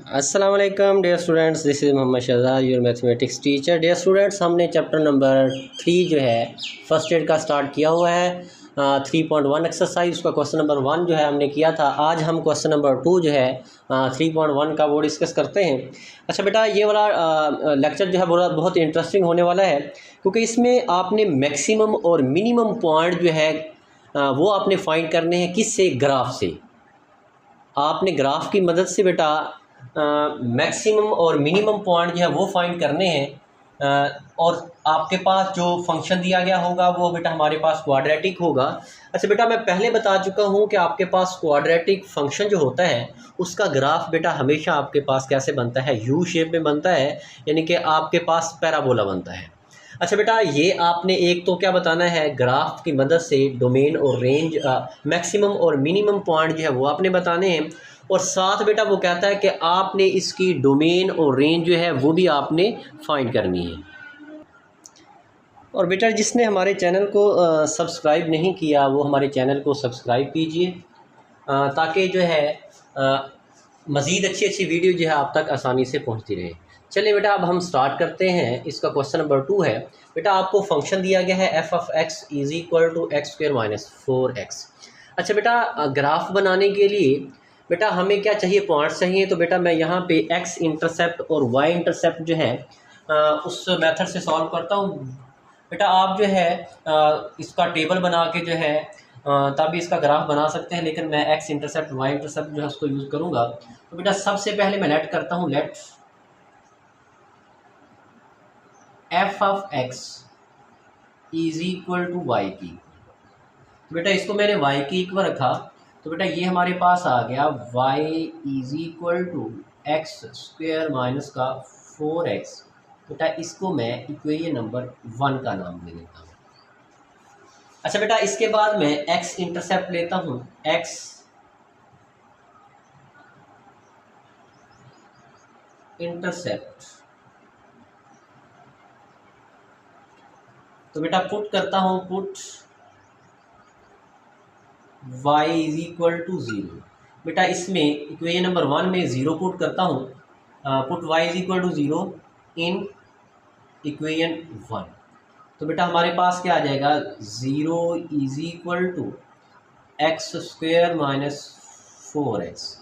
अस्सलाम वालेकुम dear students, this is Mohammad Shahzad your mathematics teacher. Dear students, हमने चैप्टर नंबर 3 जो है फर्स्ट एड का स्टार्ट किया हुआ है। 3.1 एक्सरसाइज, उसका क्वेश्चन नंबर 1 जो है हमने किया था। आज हम क्वेश्चन नंबर 2 जो है 3.1 का वो डिस्कस करते हैं। अच्छा बेटा, ये वाला लेक्चर जो है बहुत इंटरेस्टिंग होने वाला है, क्योंकि इसमें आपने मैक्सिमम और मिनिमम पॉइंट जो है वो आपने फाइंड करने हैं। किससे? ग्राफ से। आपने ग्राफ की मदद से बेटा मैक्सिमम और मिनिमम पॉइंट जो है वो फाइंड करने हैं। और आपके पास जो फंक्शन दिया गया होगा वो बेटा हमारे पास क्वाड्रेटिक होगा। अच्छा बेटा, मैं पहले बता चुका हूँ कि आपके पास क्वाड्रेटिक फंक्शन जो होता है उसका ग्राफ बेटा हमेशा आपके पास कैसे बनता है? यू शेप में बनता है, यानी कि आपके पास पैराबोला बनता है। अच्छा बेटा, ये आपने एक तो क्या बताना है, ग्राफ की मदद से डोमेन और रेंज, मैक्सिमम और मिनिमम पॉइंट जो है वो आपने बताने हैं। और साथ बेटा वो कहता है कि आपने इसकी डोमेन और रेंज जो है वो भी आपने फाइंड करनी है। और बेटा, जिसने हमारे चैनल को सब्सक्राइब नहीं किया वो हमारे चैनल को सब्सक्राइब कीजिए, ताकि जो है मज़ीद अच्छी अच्छी वीडियो जो है आप तक आसानी से पहुंचती रहे। चलिए बेटा, अब हम स्टार्ट करते हैं। इसका क्वेश्चन नंबर 2 है। बेटा, आपको फंक्शन दिया गया है f of x is equal to x square minus 4x। अच्छा बेटा, ग्राफ बनाने के लिए बेटा हमें क्या चाहिए? पॉइंट्स चाहिए। तो बेटा मैं यहाँ पे x इंटरसेप्ट और y इंटरसेप्ट जो है उस मेथड से सॉल्व करता हूँ। बेटा आप जो है इसका टेबल बना के जो है तभी इसका ग्राफ बना सकते हैं, लेकिन मैं x इंटरसेप्ट y इंटरसेप्ट जो है उसको यूज़ करूँगा। तो बेटा सबसे पहले मैं लेट करता हूँ, let f of x is equal to y की। तो बेटा इसको मैंने y की इक्वल रखा, तो बेटा ये हमारे पास आ गया y is equal to x square minus का 4x। बेटा इसको मैं इक्वेशन नंबर 1 का नाम दे देता हूँ। अच्छा बेटा, इसके बाद मैं x इंटरसेप्ट लेता हूँ, x इंटरसेप्ट। तो बेटा पुट करता हूँ, put y is equal to 0। बेटा इसमें इक्वेशन नंबर 1 में 0 पुट करता हूँ, put y is equal to 0 in equation 1। तो बेटा हमारे पास क्या आ जाएगा? 0 is equal to x square minus 4x।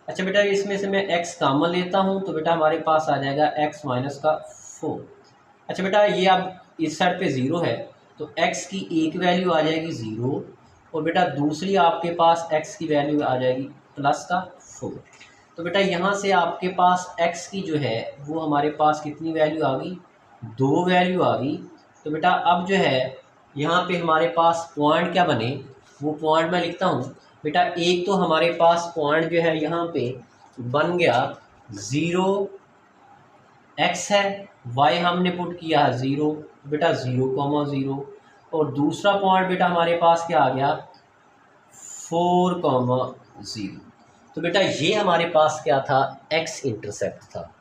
अच्छा बेटा, इसमें से मैं x कॉमन लेता हूँ, तो बेटा हमारे पास आ जाएगा x माइनस का 4। अच्छा बेटा, ये अब इस साइड पे 0 है, तो x की एक वैल्यू आ जाएगी 0, और बेटा दूसरी आपके पास x की वैल्यू आ जाएगी प्लस का 4। तो बेटा यहाँ से आपके पास x की जो है वो हमारे पास कितनी वैल्यू आ गई? 2 वैल्यू आ गई। तो बेटा अब जो है यहाँ पे हमारे पास पॉइंट क्या बने, वो पॉइंट मैं लिखता हूँ। बेटा एक तो हमारे पास पॉइंट जो है यहाँ पे बन गया 0x है, y हमने पुट किया है 0, बेटा 0,0। और दूसरा पॉइंट बेटा हमारे पास क्या आ गया? 4,0। तो बेटा ये हमारे पास क्या था? x इंटरसेप्ट था।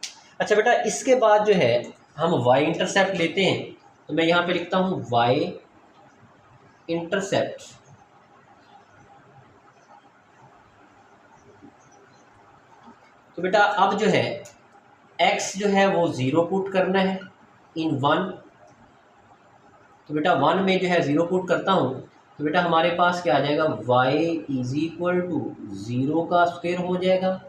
अच्छा बेटा, इसके बाद जो है हम y इंटरसेप्ट लेते हैं, तो मैं यहाँ पे लिखता हूँ y इंटरसेप्ट। तो बेटा अब जो है x जो है वो 0 पुट करना है इन 1। तो बेटा 1 में जो है 0 पुट करता हूँ, तो बेटा हमारे पास क्या आ जाएगा? y इज इक्वल टू 0 का स्क्वायर हो जाएगा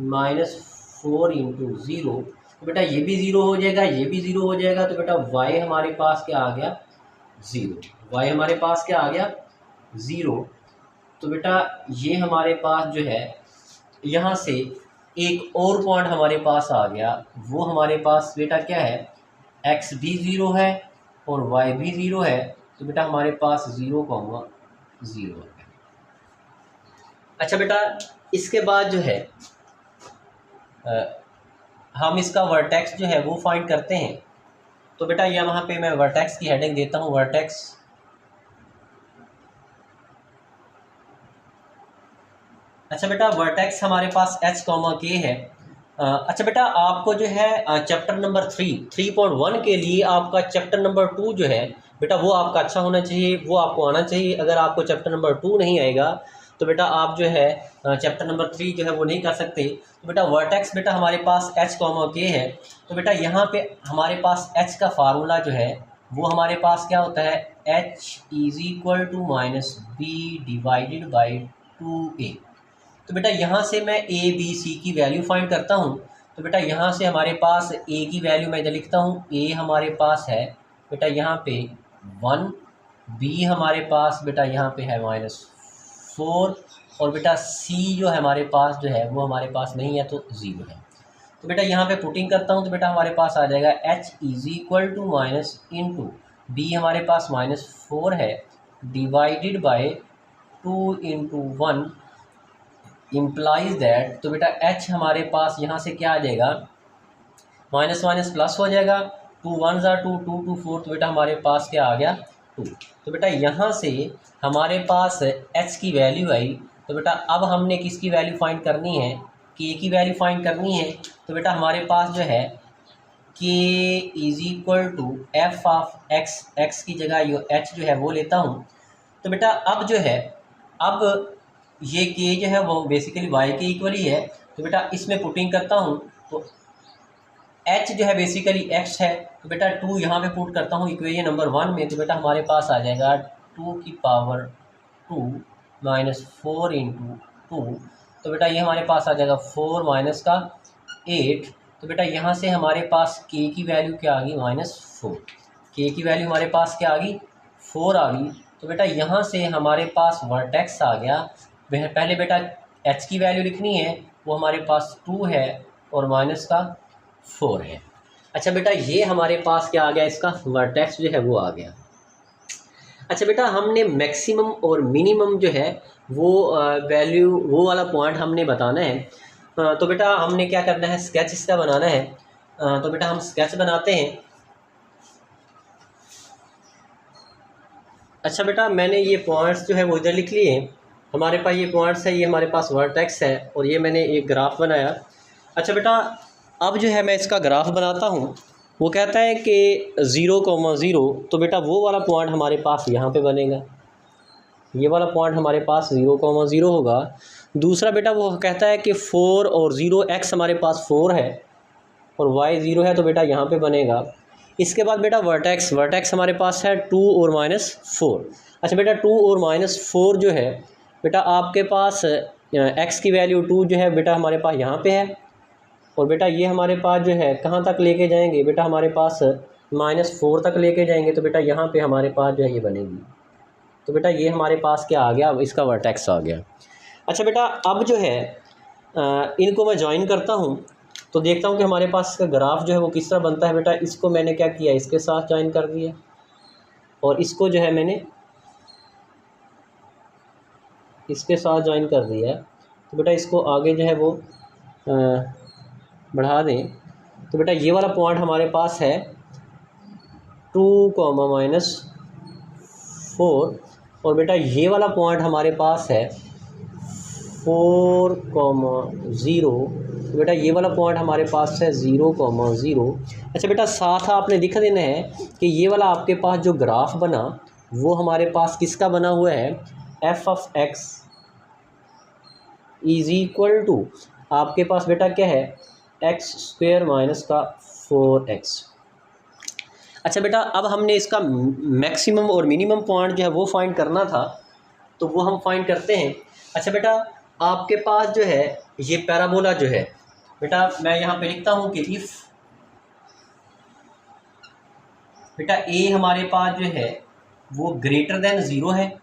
माइनस 4 इंटू 0। तो बेटा ये भी 0 हो जाएगा, ये भी 0 हो जाएगा। तो बेटा y हमारे पास क्या आ गया? 0। y हमारे पास क्या आ गया? 0। तो बेटा ये हमारे पास जो है यहाँ से एक और पॉइंट हमारे पास आ गया, वो हमारे पास बेटा क्या है? x भी 0 है और y भी 0 है। तो बेटा हमारे पास 0,0 है। अच्छा बेटा, इसके बाद जो है हम इसका वर्टेक्स जो है वो फाइंड करते हैं। तो बेटा यहाँ पे मैं वर्टेक्स की हेडिंग देता हूँ, वर्टेक्स। अच्छा बेटा, वर्टेक्स हमारे पास h, k है। अच्छा बेटा, आपको जो है चैप्टर नंबर 3.1 के लिए आपका चैप्टर नंबर 2 जो है बेटा वो आपका अच्छा होना चाहिए, वो आपको आना चाहिए। अगर आपको चैप्टर नंबर 2 नहीं आएगा तो बेटा आप जो है चैप्टर नंबर 3 जो है वो नहीं कर सकते। तो बेटा वर्टेक्स बेटा हमारे पास h, k है। तो बेटा यहाँ पे हमारे पास h का फार्मूला जो है वो हमारे पास क्या होता है, h = -b divided by 2a। तो बेटा यहाँ से मैं a b c की वैल्यू फाइंड करता हूँ। तो बेटा यहाँ से हमारे पास a की वैल्यू मैं इधर लिखता हूँ, a हमारे पास है बेटा यहाँ पे 1, b हमारे पास बेटा यहाँ पे है -4 और बेटा c जो है हमारे पास जो है वो हमारे पास नहीं है तो 0 है। तो बेटा यहाँ पे पुटिंग करता हूँ तो बेटा हमारे पास आ जाएगा h = b हमारे पास -4 है डिवाइडेड बाय 2 × 1 इम्प्लाइज दैट। तो बेटा h हमारे पास यहाँ से क्या आ जाएगा, माइनस माइनस प्लस हो जाएगा, 2 1 ज़ा 2 2 2 4। तो बेटा हमारे पास क्या आ गया 2। तो बेटा यहाँ से हमारे पास h की वैल्यू आई। तो बेटा अब हमने किसकी वैल्यू फाइंड करनी है, k की वैल्यू फाइंड करनी है। तो बेटा हमारे पास जो है k = f of x, x की जगह यो h जो है वो लेता हूँ। तो बेटा अब जो है अब ये k जो है वो बेसिकली y के इक्वल ही है। तो बेटा इसमें पुटिंग करता हूँ तो h जो है बेसिकली x है। तो बेटा 2 यहाँ पे पुट करता हूँ इक्वेशन नंबर 1 में। तो बेटा हमारे पास आ जाएगा 2 की पावर 2 -4 × 2। तो बेटा ये हमारे पास आ जाएगा 4 माइनस का 8। तो बेटा यहाँ से हमारे पास k की वैल्यू क्या आ गई -4। k की वैल्यू हमारे पास क्या आ गई 4 आ गई। तो बेटा यहाँ से हमारे पास वर्टेक्स आ गया। पहले बेटा h की वैल्यू लिखनी है, वो हमारे पास 2 है और माइनस का 4 है। अच्छा बेटा ये हमारे पास क्या आ गया, इसका वर्टेक्स जो है वो आ गया। अच्छा बेटा हमने मैक्सिमम और मिनिमम जो है वो वैल्यू वो वाला पॉइंट हमने बताना है। तो बेटा हमने क्या करना है, स्केच इसका बनाना है। तो बेटा हम स्केच बनाते हैं। अच्छा बेटा मैंने ये पॉइंट्स जो है वो इधर लिख लिए। हमारे पास ये पॉइंट्स है, ये हमारे पास वर्टेक्स है और ये मैंने एक ग्राफ बनाया। अच्छा बेटा अब जो है मैं इसका ग्राफ बनाता हूँ। वो कहता है कि 0,0। तो बेटा वो वाला पॉइंट हमारे पास यहाँ पे बनेगा, ये वाला पॉइंट हमारे पास 0,0 होगा। दूसरा बेटा वो कहता है कि 4 और 0, x हमारे पास 4 है और y 0 है, तो बेटा यहाँ पे बनेगा। इसके बाद बेटा वर्टेक्स हमारे पास है 2 और -4। अच्छा बेटा 2 और -4 जो है बेटा आपके पास x की वैल्यू 2 जो है बेटा हमारे पास यहाँ पे है और बेटा ये हमारे पास जो है कहाँ तक लेके जाएंगे, बेटा हमारे पास -4 तक लेके जाएंगे। तो बेटा यहाँ पे हमारे पास जो है ये बनेगी। तो बेटा ये हमारे पास क्या आ गया, इसका वर्टेक्स आ गया। अच्छा बेटा अब जो है इनको मैं ज्वाइन करता हूँ तो देखता हूँ कि हमारे पास इसका ग्राफ जो है वो किस तरह बनता है। बेटा इसको मैंने क्या किया, इसके साथ ज्वाइन कर दिया और इसको जो है मैंने इसके साथ ज्वाइन कर दिया। तो बेटा इसको आगे जो है वो बढ़ा दें। तो बेटा ये वाला पॉइंट हमारे पास है 2, -4 और बेटा ये वाला पॉइंट हमारे पास है 4, 0। तो बेटा ये वाला पॉइंट हमारे पास है 0,0। अच्छा बेटा साथ आपने दिख देना है कि ये वाला आपके पास जो ग्राफ बना वो हमारे पास किसका बना हुआ है, f ऑफ x = आपके पास बेटा क्या है x² माइनस का 4x। अच्छा बेटा अब हमने इसका मैक्सिमम और मिनिमम पॉइंट जो है वो फाइंड करना था, तो वो हम फाइंड करते हैं। अच्छा बेटा आपके पास जो है ये पैराबोला जो है बेटा मैं यहाँ पे लिखता हूँ कि इफ़ बेटा a हमारे पास जो है वो ग्रेटर देन 0 है।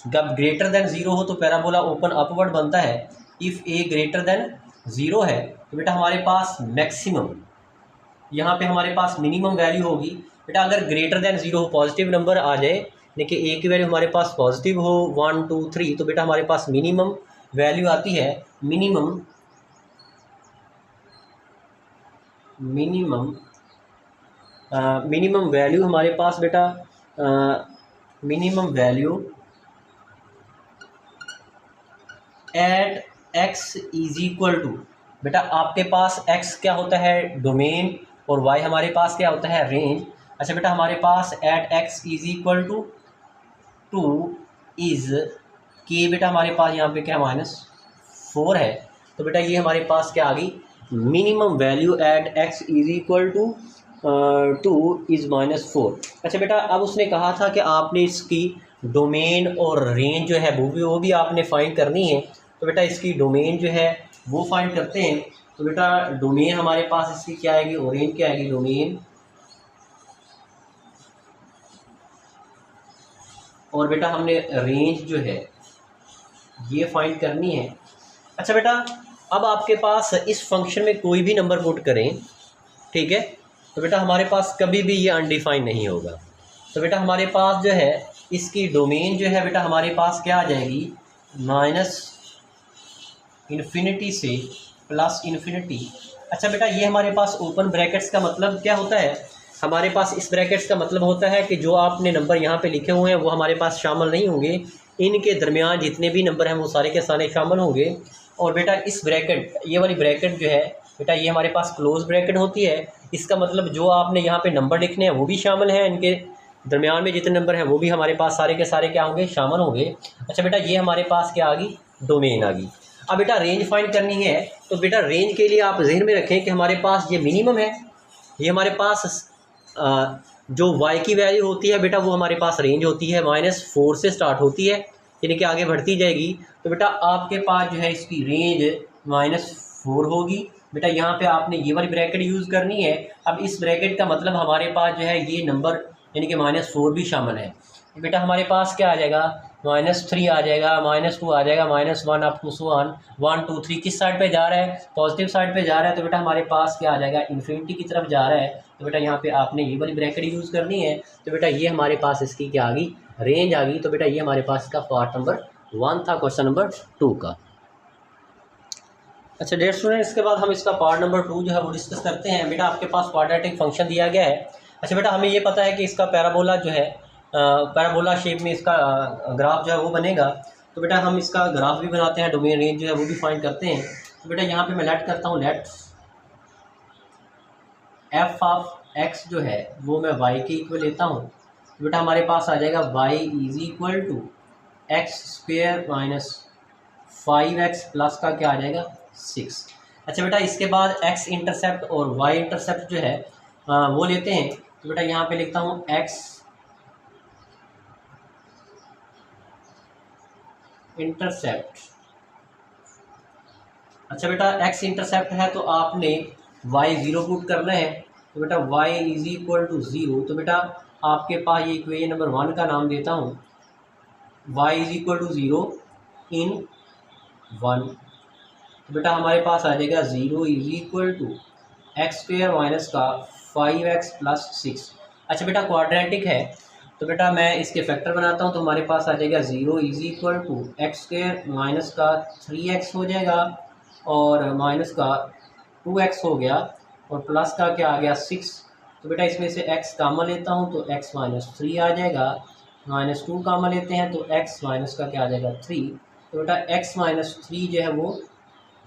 जब ग्रेटर देन 0 हो तो पैराबोला ओपन अपवर्ड बनता है। इफ़ a ग्रेटर देन 0 है तो बेटा हमारे पास मैक्सिमम, यहाँ पे हमारे पास मिनिमम वैल्यू होगी। बेटा अगर ग्रेटर देन 0 हो, पॉजिटिव नंबर आ जाए, देखिए a की वैल्यू हमारे पास पॉजिटिव हो 1 2 3, तो बेटा हमारे पास मिनिमम वैल्यू आती है मिनिमम वैल्यू हमारे पास बेटा मिनिमम वैल्यू एट x = बेटा आपके पास x क्या होता है डोमेन और y हमारे पास क्या होता है रेंज। अच्छा बेटा हमारे पास एट x = 2 इज़ के बेटा हमारे पास यहाँ पे क्या -4 है, तो बेटा ये हमारे पास क्या आ गई, minimum value at x is equal to 2 is -4। अच्छा बेटा अब उसने कहा था कि आपने इसकी डोमेन और रेंज जो है वो भी आपने फाइंड करनी है। तो बेटा इसकी डोमेन जो है वो फाइंड करते हैं। तो बेटा डोमेन हमारे पास इसकी क्या आएगी और रेंज क्या आएगी, डोमेन और बेटा हमने रेंज जो है ये फाइंड करनी है। अच्छा बेटा अब आपके पास इस फंक्शन में कोई भी नंबर पुट करें, ठीक है, तो बेटा हमारे पास कभी भी ये अनडिफाइंड नहीं होगा। तो बेटा हमारे पास जो है इसकी डोमेन जो है बेटा हमारे पास क्या आ जाएगी, -∞ से +∞। अच्छा बेटा ये हमारे पास ओपन ब्रैकेट्स का मतलब क्या होता है, हमारे पास इस ब्रैकेट्स का मतलब होता है कि जो आपने नंबर यहाँ पे लिखे हुए हैं वो हमारे पास शामिल नहीं होंगे, इनके दरमियान जितने भी नंबर हैं वो सारे के सारे शामिल होंगे। और बेटा इस ब्रैकेट, ये वाली ब्रैकेट जो है बेटा ये हमारे पास क्लोज ब्रैकेट होती है। इसका मतलब जो आपने यहाँ पे नंबर लिखने हैं वो भी शामिल हैं, इनके दरमियान में जितने नंबर हैं वो भी हमारे पास सारे के सारे क्या होंगे, शामिल होंगे। अच्छा बेटा ये हमारे पास क्या आ गई, डोमेन आ गई। अब बेटा रेंज फाइंड करनी है, तो बेटा रेंज के लिए आप जहन में रखें कि हमारे पास ये मिनिमम है, ये हमारे पास जो y की वैल्यू होती है बेटा वो हमारे पास रेंज होती है, -4 से स्टार्ट होती है, यानी कि आगे बढ़ती जाएगी। तो बेटा आपके पास जो है इसकी रेंज -4 होगी। बेटा यहाँ पे आपने ये वाली ब्रैकेट यूज़ करनी है। अब इस ब्रैकेट का मतलब हमारे पास जो है ये नंबर यानी कि -4 भी शामिल है। बेटा हमारे पास क्या आ जाएगा, -3 आ जाएगा, -2 आ जाएगा, -1 अप टू 1 2 3 किस साइड पे जा रहा है, पॉजिटिव साइड पे जा रहा है। तो बेटा हमारे पास क्या आ जाएगा, इन्फिनिटी की तरफ जा रहा है। तो बेटा यहाँ पे आपने ये वाली ब्रैकेट यूज़ करनी है। तो बेटा ये हमारे पास इसकी क्या आ गई, रेंज आ गई। तो बेटा ये हमारे पास इसका पार्ट नंबर 1 था क्वेश्चन नंबर 2 का। अच्छा डियर स्टूडेंट इसके बाद हम इसका पार्ट नंबर 2 जो है वो डिस्कस करते हैं। बेटा आपके पास क्वाड्रेटिक फंक्शन दिया गया है। अच्छा बेटा हमें ये पता है कि इसका पैराबोला जो है पैराबोला शेप में इसका ग्राफ जो है वो बनेगा। तो बेटा हम इसका ग्राफ भी बनाते हैं, डोमेन रेंज जो है वो भी फाइंड करते हैं। तो बेटा यहाँ पे मैं लेट करता हूँ, लेट एफ ऑफ एक्स जो है वो मैं वाई के इक्वल लेता हूँ। तो बेटा हमारे पास आ जाएगा y is equal to x² minus 5x plus का क्या आ जाएगा 6। अच्छा बेटा इसके बाद x इंटरसेप्ट और y इंटरसेप्ट जो है वो लेते हैं। तो बेटा यहाँ पे लिखता हूँ x इंटरसेप्ट। अच्छा बेटा x इंटरसेप्ट है तो आपने y 0 पुट करना है। तो बेटा y इज इक्वल टू 0। तो बेटा आपके पास ये इक्वेशन नंबर 1 का नाम देता हूँ, y is equal to 0 in 1। तो बेटा हमारे पास आ जाएगा 0 is equal to x² minus का 5x प्लस 6। अच्छा बेटा क्वाड्रेटिक है तो बेटा मैं इसके फैक्टर बनाता हूँ। तो हमारे पास आ जाएगा 0 is equal to x² minus का 3x हो जाएगा और माइनस का 2x हो गया और प्लस का क्या आ गया 6। तो बेटा इसमें से x कामा लेता हूँ तो x माइनस 3 आ जाएगा, -2 कामा लेते हैं तो x माइनस का क्या आ जाएगा 3। तो बेटा x माइनस 3 जो है वो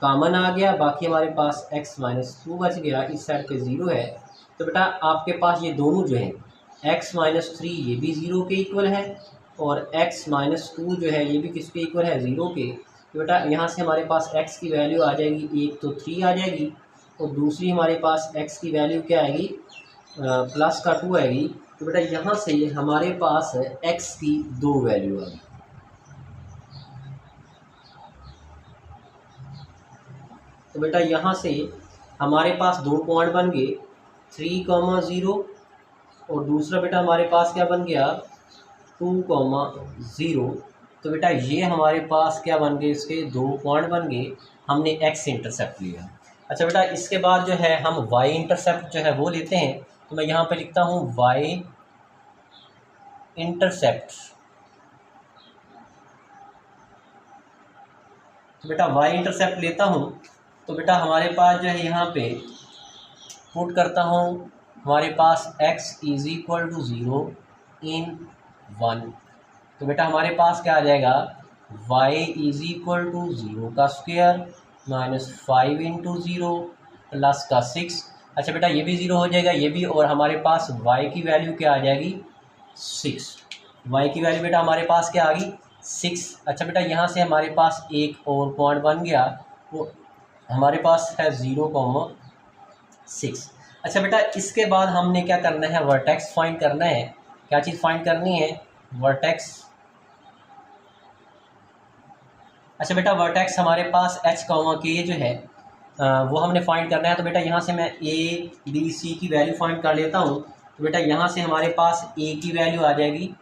कॉमन आ गया, बाकी हमारे पास x माइनस 2 बच गया, इस साइड पे 0 है। तो बेटा आपके पास ये दोनों जो है x माइनस 3 ये भी 0 के इक्वल है और x माइनस 2 जो है ये भी किसके इक्वल है 0 के। तो बेटा यहाँ से हमारे पास x की वैल्यू आ जाएगी, एक तो 3 आ जाएगी और दूसरी हमारे पास x की वैल्यू क्या आएगी, प्लस का 2 आएगी। तो बेटा यहाँ से हमारे पास x की 2 वैल्यू आ गई। तो बेटा यहाँ से हमारे पास 2 पॉइंट बन गए 3,0 और दूसरा बेटा हमारे पास क्या बन गया 2,0। तो बेटा ये हमारे पास क्या बन गए, इसके 2 पॉइंट बन गए, हमने x इंटरसेप्ट लिया। अच्छा बेटा इसके बाद जो है हम y इंटरसेप्ट जो है वो लेते हैं। तो मैं यहाँ पे लिखता हूँ y इंटरसेप्ट। तो बेटा y इंटरसेप्ट लेता हूँ तो बेटा हमारे पास जो है यहाँ पे पुट करता हूँ, हमारे पास x is equal to 0 in 1। तो बेटा हमारे पास क्या आ जाएगा y इज इक्वल टू 0 का स्क्वायर माइनस 5 इंटू 0 प्लस का 6। अच्छा बेटा ये भी 0 हो जाएगा, ये भी, और हमारे पास y की वैल्यू क्या आ जाएगी 6। y की वैल्यू बेटा हमारे पास क्या आ गई 6। अच्छा बेटा यहाँ से हमारे पास एक और पॉइंट बन गया, वो हमारे पास है 0,6। अच्छा बेटा इसके बाद हमने क्या करना है, वर्टेक्स फाइंड करना है। क्या चीज़ फाइंड करनी है, वर्टेक्स। अच्छा बेटा वर्टेक्स हमारे पास h, k जो है वो हमने फाइंड करना है। तो बेटा यहाँ से मैं a b c की वैल्यू फाइंड कर लेता हूँ। तो बेटा यहाँ से हमारे पास a की वैल्यू आ जाएगी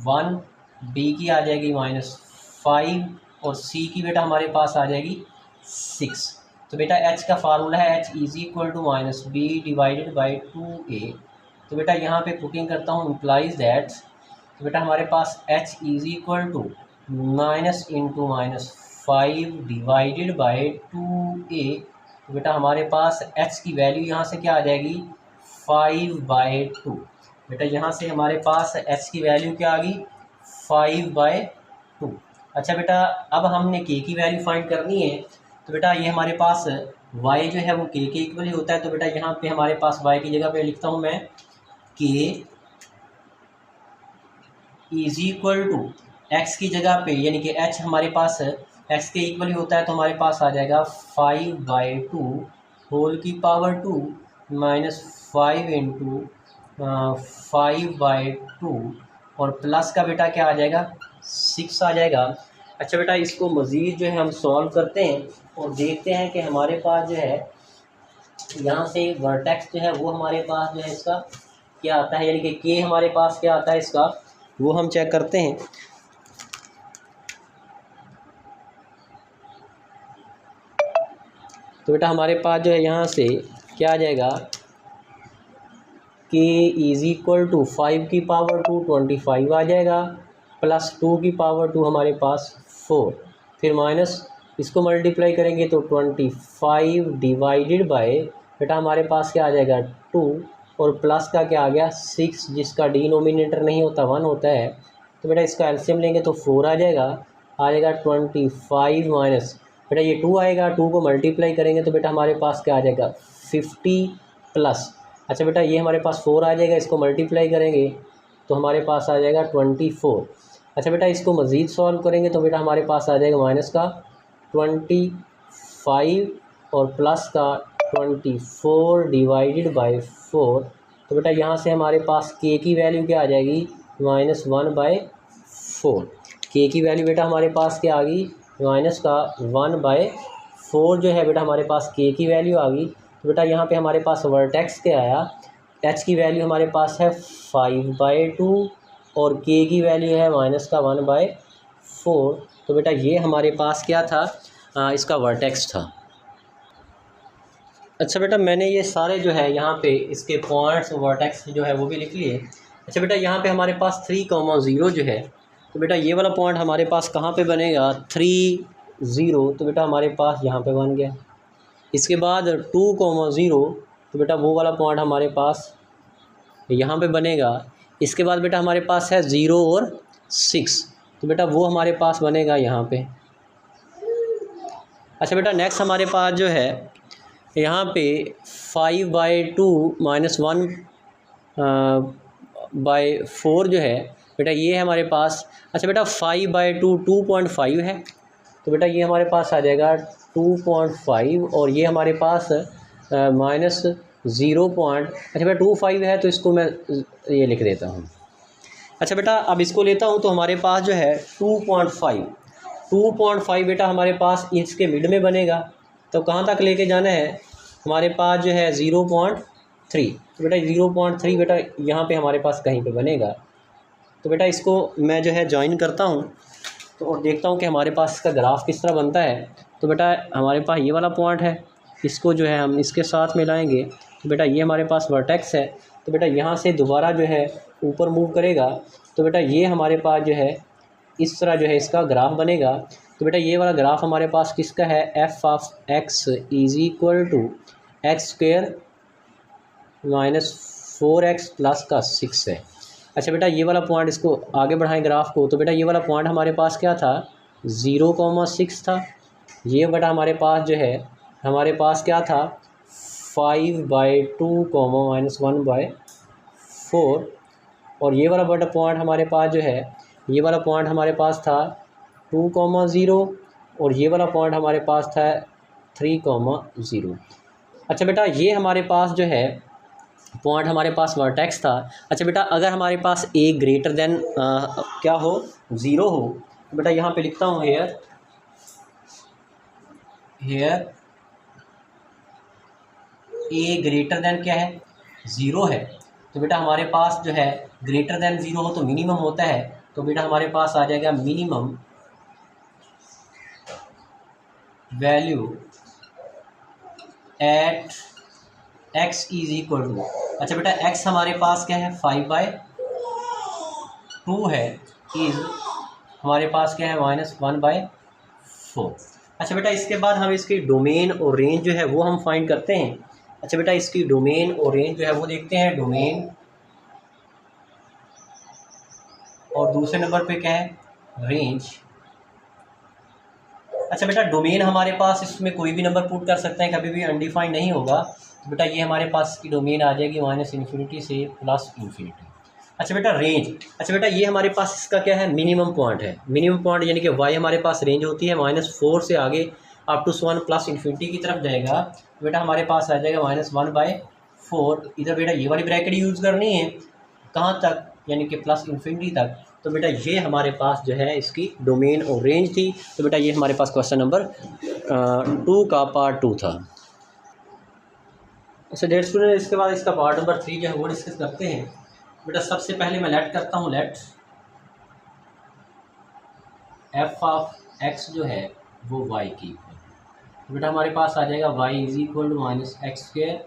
1, b की आ जाएगी -5 और c की बेटा हमारे पास आ जाएगी 6। तो बेटा h का फार्मूला है h is equal to -b divided by 2a। तो बेटा यहाँ पे पुटिंग करता हूँ इम्प्लाइज दैट। तो बेटा हमारे पास h is equal to minus into -5 divided by 2a। तो बेटा हमारे पास h की वैल्यू यहाँ से क्या आ जाएगी 5/2। बेटा यहाँ से हमारे पास h की वैल्यू क्या आ गई 5/2। अच्छा बेटा अब हमने k की वैल्यू फाइंड करनी है। तो बेटा ये हमारे पास y जो है वो k के इक्वल ही होता है। तो बेटा यहाँ पे हमारे पास y की जगह पे लिखता हूँ मैं k is equal to x की जगह पे, यानी कि h हमारे पास x के इक्वल ही होता है। तो हमारे पास आ जाएगा 5/2 होल की पावर 2 -5 इंटू 5/2 और प्लस का बेटा क्या आ जाएगा 6 आ जाएगा। अच्छा बेटा इसको मज़ीद जो है हम सॉल्व करते हैं और देखते हैं कि हमारे पास जो है यहाँ से वर्टेक्स जो है वो हमारे पास जो है इसका क्या आता है, यानी कि के हमारे पास क्या आता है इसका, वो हम चेक करते हैं। तो बेटा हमारे पास जो है यहाँ से क्या आ जाएगा के इज इक्वल टू 5 की पावर 2 25 आ जाएगा, प्लस 2 की पावर 2 हमारे पास 4, फिर माइनस इसको मल्टीप्लाई करेंगे तो 25 डिवाइडेड बाय बेटा हमारे पास क्या आ जाएगा 2 और प्लस का क्या आ गया 6, जिसका डिनोमिनेटर नहीं होता 1 होता है। तो बेटा इसका एलसीएम लेंगे तो 4 आ जाएगा 25 माइनस बेटा ये 2 आएगा, 2 को मल्टीप्लाई करेंगे तो बेटा हमारे पास क्या आ जाएगा 50 प्लस। अच्छा बेटा ये हमारे पास 4 आ जाएगा, इसको मल्टीप्लाई करेंगे तो हमारे पास आ जाएगा 24। अच्छा बेटा इसको मज़ीद सॉल्व करेंगे तो बेटा हमारे पास आ जाएगा माइनस का 25 और प्लस का 24 डिवाइडेड बाई 4। तो बेटा यहाँ से हमारे पास के की वैल्यू क्या आ जाएगी -1/4। के की वैल्यू बेटा हमारे पास क्या आ गई माइनस का 1/4 जो है बेटा हमारे पास के की वैल्यू आ गई। तो बेटा यहाँ पे हमारे पास वर्टेक्स क्या आया, h की वैल्यू हमारे पास है 5/2 और k की वैल्यू है -1/4। तो बेटा ये हमारे पास क्या था, इसका वर्टेक्स था। अच्छा बेटा मैंने ये सारे जो है यहाँ पे इसके पॉइंट्स वर्टेक्स जो है वो भी लिख लिए। अच्छा बेटा यहाँ पे हमारे पास 3,0 जो है, तो बेटा ये वाला पॉइंट हमारे पास कहाँ पे बनेगा 3,0। तो बेटा हमारे पास यहाँ पे बन गया। इसके बाद 2,0 तो बेटा वो वाला पॉइंट हमारे पास यहाँ पे बनेगा। इसके बाद बेटा हमारे पास है 0 और 6, तो बेटा वो हमारे पास बनेगा यहाँ पे। अच्छा बेटा नेक्स्ट हमारे पास जो है यहाँ पे 5/2 -1/4 जो है बेटा ये है हमारे पास। अच्छा बेटा 5/2 2.5 है, तो बेटा ये हमारे पास आ जाएगा 2.5 और ये हमारे पास -0. अच्छा बेटा 25 है तो इसको मैं ये लिख देता हूँ। अच्छा बेटा अब इसको लेता हूँ तो हमारे पास जो है 2.5 बेटा हमारे पास इसके मिड में बनेगा। तो कहाँ तक लेके जाना है, हमारे पास जो है 0.3। तो बेटा 0.3 बेटा यहाँ पे हमारे पास कहीं पे बनेगा। तो बेटा इसको मैं जो है ज्वाइन करता हूँ तो और देखता हूँ कि हमारे पास इसका ग्राफ किस तरह बनता है। तो बेटा हमारे पास ये वाला पॉइंट है, इसको जो है हम इसके साथ मिलाएंगे तो बेटा ये हमारे पास वर्टेक्स है। तो बेटा यहाँ से दोबारा जो है ऊपर मूव करेगा तो बेटा ये हमारे पास जो है इस तरह जो है इसका ग्राफ बनेगा। तो बेटा ये वाला ग्राफ हमारे पास किसका है, f(x) is equal to x² -4x plus का 6 है। अच्छा बेटा ये वाला पॉइंट, इसको आगे बढ़ाएं ग्राफ को। तो बेटा ये वाला पॉइंट हमारे पास क्या था 0,6 था। ये बेटा हमारे पास जो है हमारे पास क्या था 5/2 -1/4 और ये वाला बेटा पॉइंट हमारे पास जो है ये वाला पॉइंट हमारे पास था 2,0 और ये वाला पॉइंट हमारे पास था 3,0। अच्छा बेटा, ये हमारे पास जो है पॉइंट हमारे पास वर्टेक्स था। अच्छा बेटा, अगर हमारे पास ए ग्रेटर देन क्या हो, 0 हो, तो बेटा यहाँ पे लिखता हूँ हेयर ए ग्रेटर देन क्या है, 0 है। तो बेटा हमारे पास जो है ग्रेटर देन 0 हो तो मिनिमम होता है, तो बेटा हमारे पास आ जाएगा minimum value at x is equal to. अच्छा बेटा, x हमारे पास क्या है, 5/2 है, इज हमारे पास क्या है, -1/4। अच्छा बेटा, इसके बाद हम इसकी डोमेन और रेंज जो है वो हम फाइंड करते हैं। अच्छा बेटा, इसकी डोमेन और रेंज जो है वो देखते हैं। डोमेन और दूसरे नंबर पे क्या है, रेंज। अच्छा बेटा, डोमेन हमारे पास इसमें कोई भी नंबर पुट कर सकते हैं, कभी भी अनडिफाइंड नहीं होगा। तो बेटा ये हमारे पास इसकी डोमेन आ जाएगी -∞ से +∞। अच्छा बेटा, रेंज। अच्छा बेटा, ये हमारे पास इसका क्या है, मिनिमम पॉइंट है। मिनिमम पॉइंट यानी कि y हमारे पास रेंज होती है -4 से आगे अप टू 1 +∞ की तरफ जाएगा। तो बेटा हमारे पास आ जाएगा -1/4। इधर बेटा ये वाली ब्रैकेट यूज़ करनी है, कहाँ तक, यानी कि +∞ तक। तो बेटा ये हमारे पास जो है इसकी डोमेन और रेंज थी। तो बेटा ये हमारे पास क्वेश्चन नंबर 2 का पार्ट 2 था। अच्छा डेयर स्टूडेंट, इसके बाद इसका पार्ट नंबर 3 जो है वो डिस्कस करते हैं। बेटा सबसे पहले मैं लेट करता हूँ, लेट f ऑफ x जो है वो y की। तो बेटा हमारे पास आ जाएगा y is equal to -x²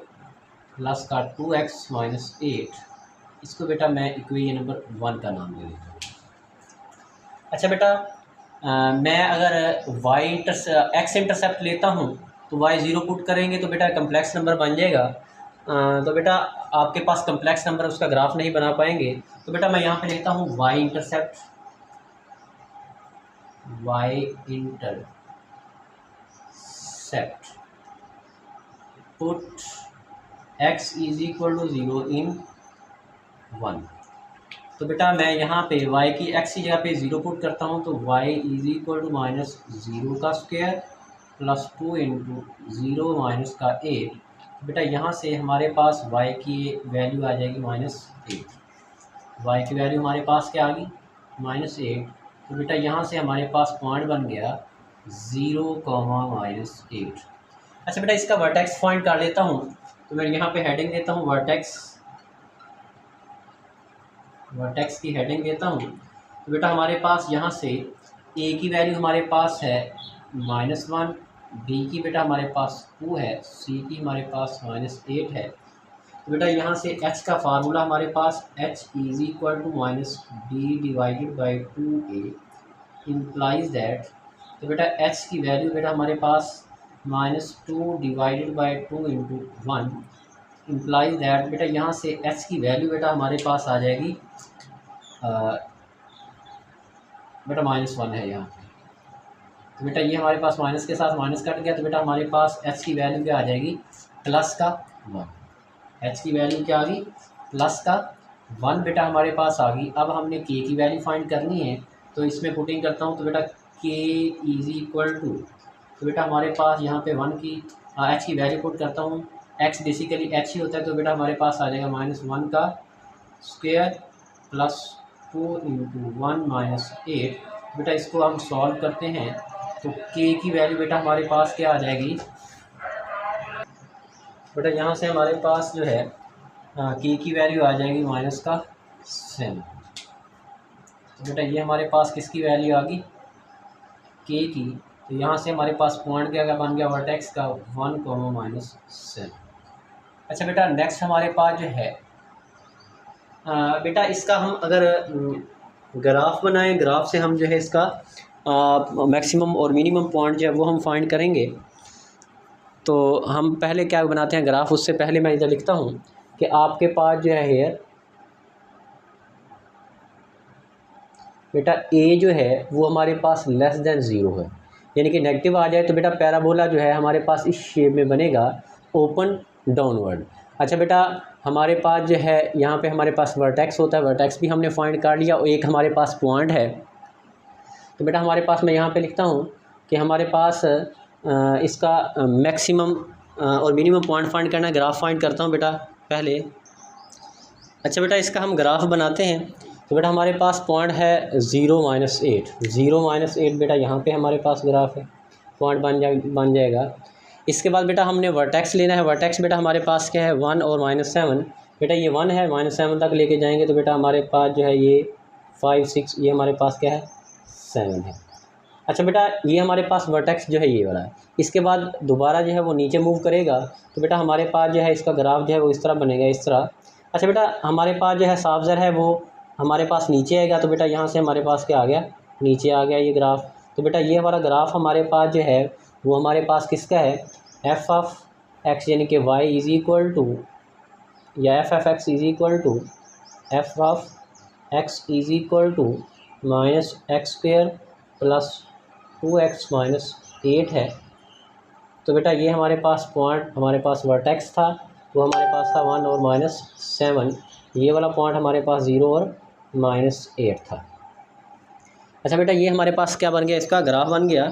plus का 2x - 8। इसको बेटा मैं इक्वेशन नंबर 1 का नाम दे देता हूँ। अच्छा बेटा, मैं अगर x इंटरसेप्ट लेता हूँ तो y 0 पुट करेंगे तो बेटा कम्प्लेक्स नंबर बन जाएगा। तो बेटा आपके पास कम्प्लेक्स नंबर उसका ग्राफ नहीं बना पाएंगे। तो बेटा मैं यहाँ पे लेता हूँ y intercept put x is equal to 0 in 1। तो बेटा मैं यहाँ पे y की x की जगह पे 0 पुट करता हूँ तो y इज इक्वल टू -0 का स्क्वायर प्लस 2 इंटू 0 माइनस का 8। तो बेटा यहाँ से हमारे पास y की वैल्यू आ जाएगी -8। y की वैल्यू हमारे पास क्या आ गई, -8। तो बेटा यहाँ से हमारे पास पॉइंट बन गया 0, -8। अच्छा बेटा, इसका वर्टेक्स फाइंड कर लेता हूँ। तो मैं यहाँ पे हेडिंग देता हूँ वर्टेक्स की हेडिंग देता हूँ। तो बेटा हमारे पास यहाँ से a की वैल्यू हमारे पास है -1, b की बेटा हमारे पास 2 है, c की हमारे पास -8 है। तो बेटा यहाँ से h का फार्मूला हमारे पास h is equal to -b divided by 2a implies that. तो बेटा h की वैल्यू बेटा हमारे पास -2 divided by 2 into 1 implies that. बेटा यहाँ से h की वैल्यू बेटा हमारे पास आ जाएगी बेटा -1 है यहाँ पे। तो बेटा ये हमारे पास माइनस के साथ माइनस कट गया। तो बेटा हमारे पास h की वैल्यू क्या आ जाएगी, +1। h की वैल्यू क्या आ गई, +1 बेटा हमारे पास आ गई। अब हमने k की वैल्यू फाइंड करनी है, तो इसमें पुटिंग करता हूँ। तो बेटा k इज इक्वल टू, तो बेटा हमारे पास यहाँ पे 1 की h की वैल्यू पुट करता हूँ। x बेसिकली h ही होता है। तो बेटा हमारे पास आ जाएगा -1 का स्क्वायर प्लस 2 इंटू 1 -8। बेटा इसको हम सॉल्व करते हैं तो k की वैल्यू बेटा हमारे पास क्या आ जाएगी, बेटा यहाँ से हमारे पास जो है k की वैल्यू आ जाएगी -7। तो बेटा ये हमारे पास किसकी वैल्यू आ गई, k की। तो यहाँ से हमारे पास पॉइंट क्या बन गया, वर्टेक्स का 1, -7। अच्छा बेटा नेक्स्ट हमारे पास जो है बेटा इसका हम अगर ग्राफ बनाएं, ग्राफ से हम जो है इसका मैक्सिमम और मिनिमम पॉइंट जो है वो हम फाइंड करेंगे। तो हम पहले क्या बनाते हैं ग्राफ, उससे पहले मैं इधर लिखता हूँ कि आपके पास जो है हेयर बेटा a जो है वो हमारे पास <0 है, यानी कि नेगेटिव आ जाए तो बेटा पैराबोला जो है हमारे पास इस शेप में बनेगा, ओपन डाउनवर्ड। अच्छा बेटा, हमारे पास जो है यहाँ पे हमारे पास वर्टेक्स होता है, वर्टेक्स भी हमने फाइंड कर लिया और एक हमारे पास पॉइंट है। तो बेटा हमारे पास, मैं यहाँ पे लिखता हूँ कि हमारे पास इसका मैक्सिमम और मिनिमम पॉइंट फाइंड करना है। ग्राफ फाइंड करता हूँ बेटा पहले। अच्छा बेटा, इसका हम ग्राफ बनाते हैं। तो बेटा हमारे पास पॉइंट है 0 - 8, 0 - 8 बेटा यहाँ पे हमारे पास ग्राफ है, पॉइंट बन जाएगा। इसके बाद बेटा हमने वर्टेक्स लेना है। वर्टेक्स बेटा हमारे पास क्या है 1 और -7। बेटा ये 1 है, -7 तक लेके जाएंगे तो बेटा हमारे पास जो है ये 5 6, ये हमारे पास क्या है 7 है। अच्छा बेटा, ये हमारे पास वर्टेक्स जो है ये वाला है। इसके बाद दोबारा जो है वो नीचे मूव करेगा तो बेटा हमारे पास जो है इसका ग्राफ जो है वो इस तरह बनेगा, इस तरह। अच्छा बेटा, हमारे पास जो है साफ्जर है वो हमारे पास नीचे आएगा तो बेटा यहाँ से हमारे पास क्या आ गया, नीचे आ गया ये ग्राफ। तो बेटा ये हमारा ग्राफ हमारे पास जो है वो हमारे पास किसका है, एफ ऑफ एक्स, यानी कि वाई इज़ इक्वल टू, या f of x is equal to f of x is equal to minus x square plus 2x - 8 है। तो बेटा ये हमारे पास पॉइंट, हमारे पास वर्टेक्स था वो हमारे पास था 1 और -7। ये वाला पॉइंट हमारे पास 0 और -8 था। अच्छा बेटा, ये हमारे पास क्या बन गया, इसका ग्राफ बन गया।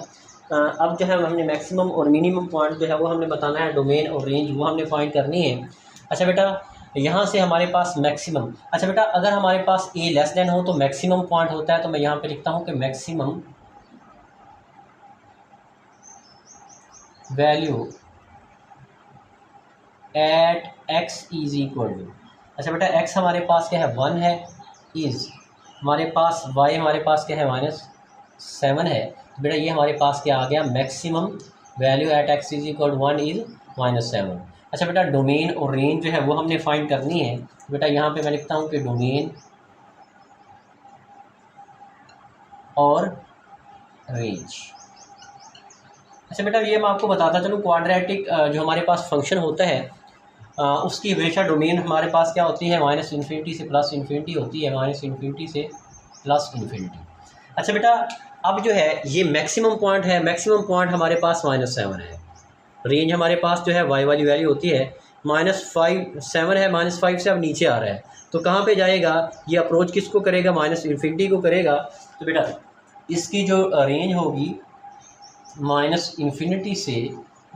अब जो है हमने मैक्सिमम और मिनिमम पॉइंट जो है वो हमने बताना है, डोमेन और रेंज वो हमने फाइंड करनी है। अच्छा बेटा, यहाँ से हमारे पास मैक्सिमम, अच्छा बेटा अगर हमारे पास a लेस देन हो तो मैक्सिमम पॉइंट होता है। तो मैं यहाँ पे लिखता हूँ कि maximum value at x is equal to, अच्छा बेटा x हमारे पास क्या है 1 है, इज़ हमारे पास y हमारे पास क्या है -7 है। तो बेटा ये हमारे पास क्या आ गया, maximum value at x is equal 1 is -7। अच्छा बेटा, डोमेन और रेंज जो है वो हमने फाइंड करनी है। तो बेटा यहाँ पे मैं लिखता हूँ कि डोमेन और रेंज। अच्छा बेटा, ये मैं आपको बताता चलूँ, क्वाड्रेटिक जो हमारे पास फंक्शन होता है उसकी हमेशा डोमेन हमारे पास क्या होती है, -∞ से +∞ होती है, -∞ से +∞। अच्छा बेटा, अब जो है ये मैक्सिमम पॉइंट है, मैक्सिमम पॉइंट हमारे पास -7 है। रेंज हमारे पास जो है y वाली वैल्यू होती है -5, 7 है, -5 से अब नीचे आ रहा है तो कहाँ पे जाएगा, ये अप्रोच किसको करेगा, -∞ को करेगा। तो बेटा इसकी जो रेंज होगी -∞ से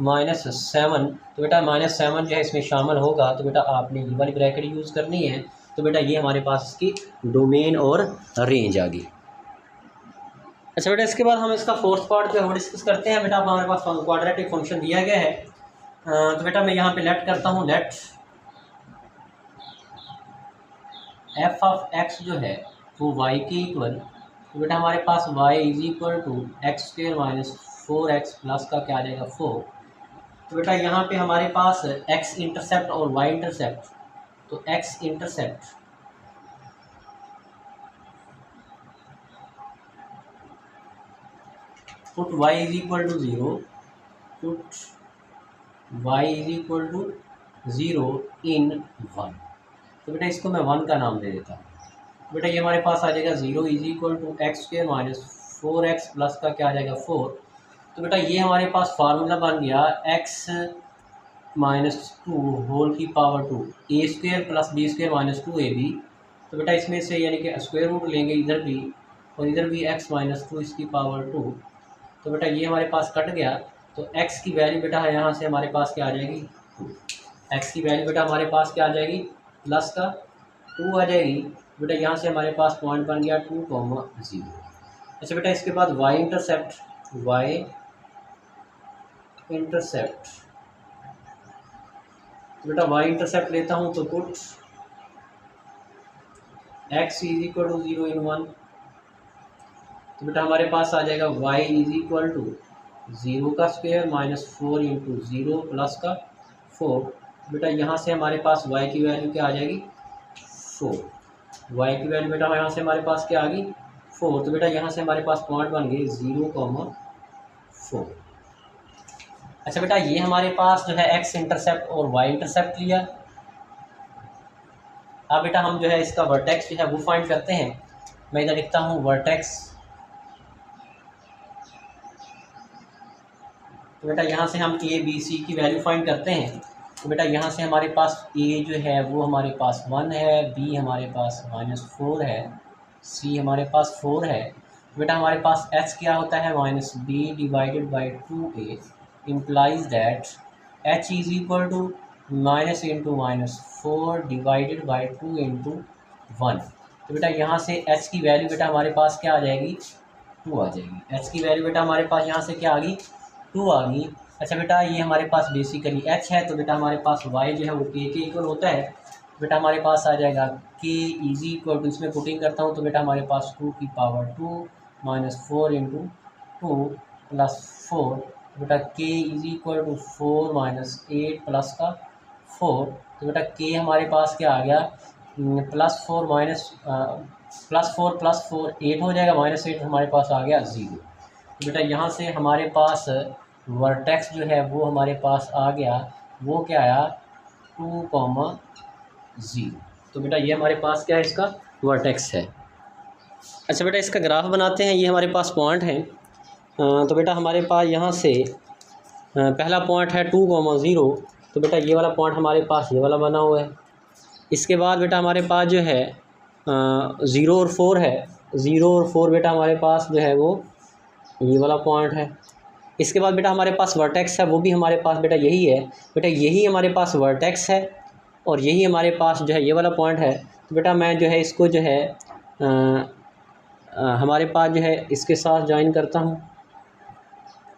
-7, तो बेटा -7 जो है इसमें शामिल होगा। तो बेटा आपने ये वाली ब्रैकेट यूज़ करनी है। तो बेटा ये हमारे पास इसकी डोमेन और रेंज आ गई। अच्छा बेटा, इसके बाद हम इसका फोर्थ पार्ट जो है वो डिस्कस करते हैं। बेटा हमारे पास क्वाड्रेटिक फंक्शन दिया गया है। तो बेटा मैं यहाँ पे लेट करता हूँ, लेट एफ ऑफ एक्स जो है वो वाई के इक्वल। तो बेटा हमारे पास y is equal to x square -4x plus का क्या आ जाएगा 4। तो बेटा यहाँ पे हमारे पास x इंटरसेप्ट और y इंटरसेप्ट, तो x intercept put y is equal to 0, put y is equal to 0 in 1। तो बेटा इसको मैं 1 का नाम दे देता हूँ। बेटा ये हमारे पास आ जाएगा 0 is equal to x square -4x plus का क्या आ जाएगा 4। तो बेटा ये हमारे पास फार्मूला बन गया x -2 होल की power 2 a square plus b square -2ab। तो बेटा इसमें से यानी कि स्क्वायर रूट लेंगे इधर भी और इधर भी x -2 इसकी पावर 2। तो बेटा ये हमारे पास कट गया। तो x की वैल्यू बेटा यहाँ से हमारे पास क्या आ जाएगी 2। x की वैल्यू बेटा हमारे पास क्या आ जाएगी, प्लस का 2 आ जाएगी। बेटा यहाँ से हमारे पास पॉइंट बन गया 2, 0। अच्छा बेटा इसके बाद y इंटरसेप्ट, तो बेटा y इंटरसेप्ट लेता हूँ तो put x is equal to 0 in 1। तो बेटा हमारे पास आ जाएगा y इज इक्वल टू 0 का स्क्वायर -4 इंटू 0 प्लस का 4। बेटा यहाँ से हमारे पास y की वैल्यू क्या आ जाएगी 4। y की वैल्यू बेटा यहाँ से हमारे पास क्या आ गई 4। तो बेटा यहाँ से हमारे पास पॉइंट बन गए 0, 4। अच्छा बेटा ये हमारे पास जो है x इंटरसेप्ट और y इंटरसेप्ट लिया। अब बेटा हम जो है इसका वर्टेक्स जो है वो फाइंड करते हैं। मैं इधर लिखता हूँ वर्टेक्स। तो बेटा यहाँ से हम a b c की वैल्यू फाइंड करते हैं। तो बेटा यहाँ से हमारे पास ए जो है वो हमारे पास 1 है, बी हमारे पास -4 है, सी हमारे पास 4 है। तो बेटा हमारे पास एच क्या होता है -b divided by 2a implies that h is equal to minus into -4 divided by 2 into 1। तो बेटा यहाँ से एच की वैल्यू बेटा हमारे पास क्या आ जाएगी 2 आ जाएगी। एच की वैल्यू बेटा हमारे पास यहाँ से क्या आ गई 2 आ गई। अच्छा बेटा ये हमारे पास बेसिकली एच है, तो बेटा हमारे पास वाई जो है वो के इक्वल होता है। तो बेटा हमारे पास आ जाएगा के इज़ इक्वल टू, इसमें पुटिंग करता हूँ तो बेटा हमारे पास 2 की पावर 2 -4 इंटू 2 प्लस 4। तो बेटा के इज़ इक्वल टू 4 -8 प्लस का 4। तो बेटा के हमारे पास क्या आ गया +4 प्लस 4 8 हो जाएगा, -8 हमारे पास आ गया 0। तो बेटा यहाँ से हमारे पास वर्टेक्स जो है वो हमारे पास आ गया, वो क्या आया 2,0। तो बेटा ये हमारे पास क्या है इसका वर्टेक्स है। अच्छा बेटा इसका ग्राफ बनाते हैं। ये हमारे पास पॉइंट हैं। तो बेटा हमारे पास यहाँ से पहला पॉइंट है 2,0। तो बेटा ये वाला पॉइंट हमारे पास ये वाला बना हुआ है। इसके बाद बेटा हमारे पास जो है 0 और 4 है। 0 और 4 बेटा हमारे पास जो है वो ये वाला पॉइंट है। इसके बाद बेटा हमारे पास वर्टेक्स है, वो भी हमारे पास बेटा यही है। बेटा यही हमारे पास वर्टेक्स है और यही हमारे पास जो है ये वाला पॉइंट है। तो बेटा मैं जो है इसको जो है हमारे पास जो है इसके साथ ज्वाइन करता हूँ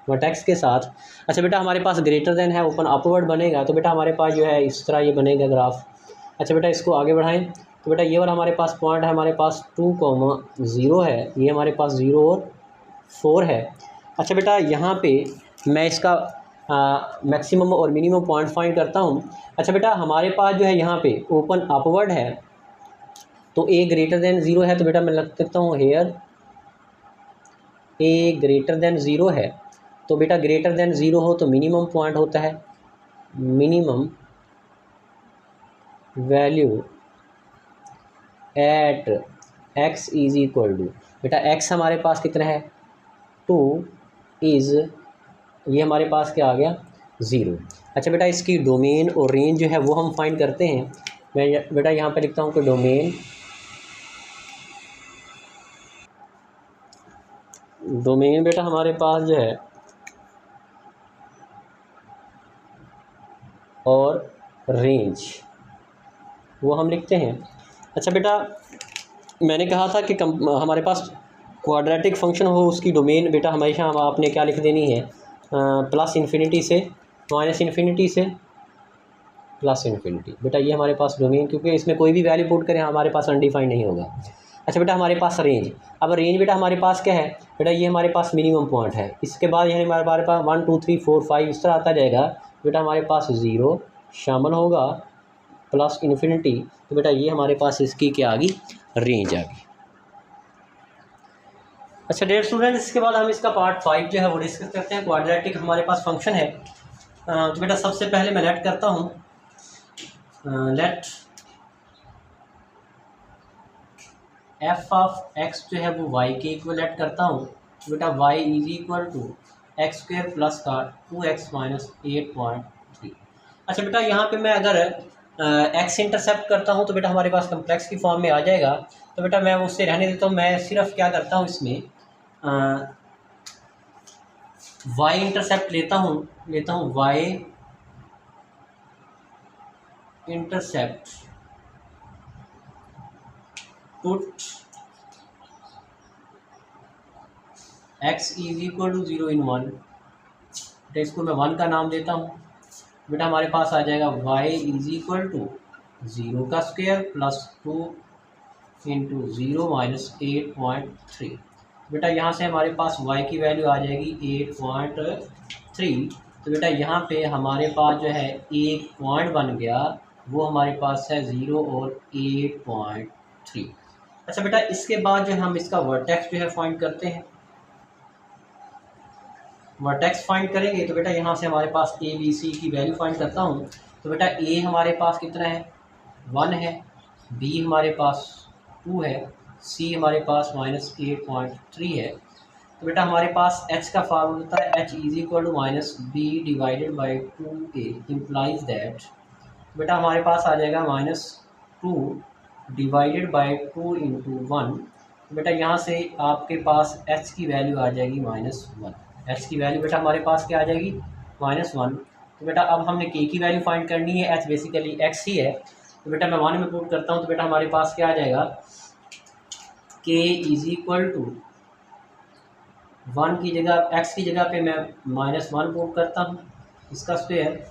वर्टेक्स के साथ। अच्छा बेटा हमारे पास ग्रेटर देन है, ओपन अपवर्ड बनेगा। तो बेटा हमारे पास जो है इस तरह ये बनेगा ग्राफ। अच्छा बेटा इसको आगे बढ़ाएं। तो बेटा ये वाला हमारे पास पॉइंट है, हमारे पास 2,0 है। ये हमारे पास 0 और 4 है। अच्छा बेटा यहाँ पे मैं इसका मैक्सिमम और मिनिमम पॉइंट फाइंड करता हूँ। अच्छा बेटा हमारे पास जो है यहाँ पे ओपन अपवर्ड है, तो ए ग्रेटर देन 0 है। तो बेटा मैं लग सकता हूँ हेयर ए ग्रेटर देन 0 है। तो बेटा ग्रेटर देन 0 हो तो मिनिमम पॉइंट होता है, minimum value at x is equal to, बेटा x हमारे पास कितना है 2 इज़, ये हमारे पास क्या आ गया 0। अच्छा बेटा इसकी डोमेन और रेंज जो है वो हम फाइंड करते हैं। मैं बेटा यहाँ पे लिखता हूँ कि डोमेन बेटा हमारे पास जो है और रेंज वो हम लिखते हैं। अच्छा बेटा मैंने कहा था कि हमारे पास क्वाड्रेटिक फंक्शन हो उसकी डोमेन बेटा हमेशा हम आपने क्या लिख देनी है प्लस इन्फिनिटी से माइनस इन्फिनिटी से प्लस इन्फिनिटी। बेटा ये हमारे पास डोमेन, क्योंकि इसमें कोई भी वैल्यू पुट करें हमारे पास अनडिफाइंड नहीं होगा। अच्छा बेटा हमारे पास रेंज, अब रेंज बेटा हमारे पास क्या है बेटा ये हमारे पास मिनिमम पॉइंट है। इसके बाद यानी हमारे पास 1 2 3 4 5 इस तरह आता जाएगा। बेटा हमारे पास 0 शामिल होगा प्लस इन्फिनिटी। तो बेटा ये हमारे पास इसकी क्या आ गई रेंज आ गई। अच्छा डियर स्टूडेंट इसके बाद हम इसका पार्ट 5 जो है वो डिस्कस करते हैं। क्वाड्रेटिक हमारे पास फंक्शन है। तो बेटा सबसे पहले मैं लेट करता हूँ, लेट एफ ऑफ एक्स जो है वो वाई के इक्वल लेट करता हूँ। तो बेटा y is equal to x square plus का 2x माइनस 8.3। अच्छा बेटा यहाँ पे मैं अगर एक्स इंटरसेप्ट करता हूँ तो बेटा हमारे पास कम्प्लेक्स की फॉर्म में आ जाएगा। तो बेटा मैं उससे रहने देता हूँ, मैं सिर्फ क्या करता हूँ इसमें वाई इंटरसेप्ट लेता हूँ y intercept put x is equal to 0 in 1। बेटा इसको मैं 1 का नाम देता हूँ। बेटा हमारे पास आ जाएगा y इज इक्वल टू 0 का स्क्वायर प्लस 2 इंटू 0 माइनस 8.3। बेटा यहाँ से हमारे पास y की वैल्यू आ जाएगी 8.3। तो बेटा यहाँ पे हमारे पास जो है एक पॉइंट बन गया, वो हमारे पास है 0 और 8.3। अच्छा बेटा इसके बाद जो हम इसका वर्टेक्स जो है फाइंड करते हैं। वर्टेक्स फाइंड करेंगे तो बेटा यहाँ से हमारे पास ए बी सी की वैल्यू फाइंड करता हूँ। तो बेटा ए हमारे पास कितना है 1 है, बी हमारे पास 2 है, सी हमारे पास -8.3 है। तो बेटा हमारे पास h का फार्मूला होता है h is equal to minus b divided by 2a implies that, बेटा हमारे पास आ जाएगा -2 डिवाइडेड बाई 2 इंटू 1। बेटा यहाँ से आपके पास h की वैल्यू आ जाएगी -1। h की वैल्यू बेटा हमारे पास क्या आ जाएगी -1। तो बेटा अब हमने k की वैल्यू फाइंड करनी है, h बेसिकली x ही है। तो बेटा मैं 1 में पुट करता हूँ, तो बेटा हमारे पास क्या आ जाएगा k इज इक्वल टू 1 की जगह x की जगह पे मैं -1 पुट करता हूँ, इसका स्क्वायर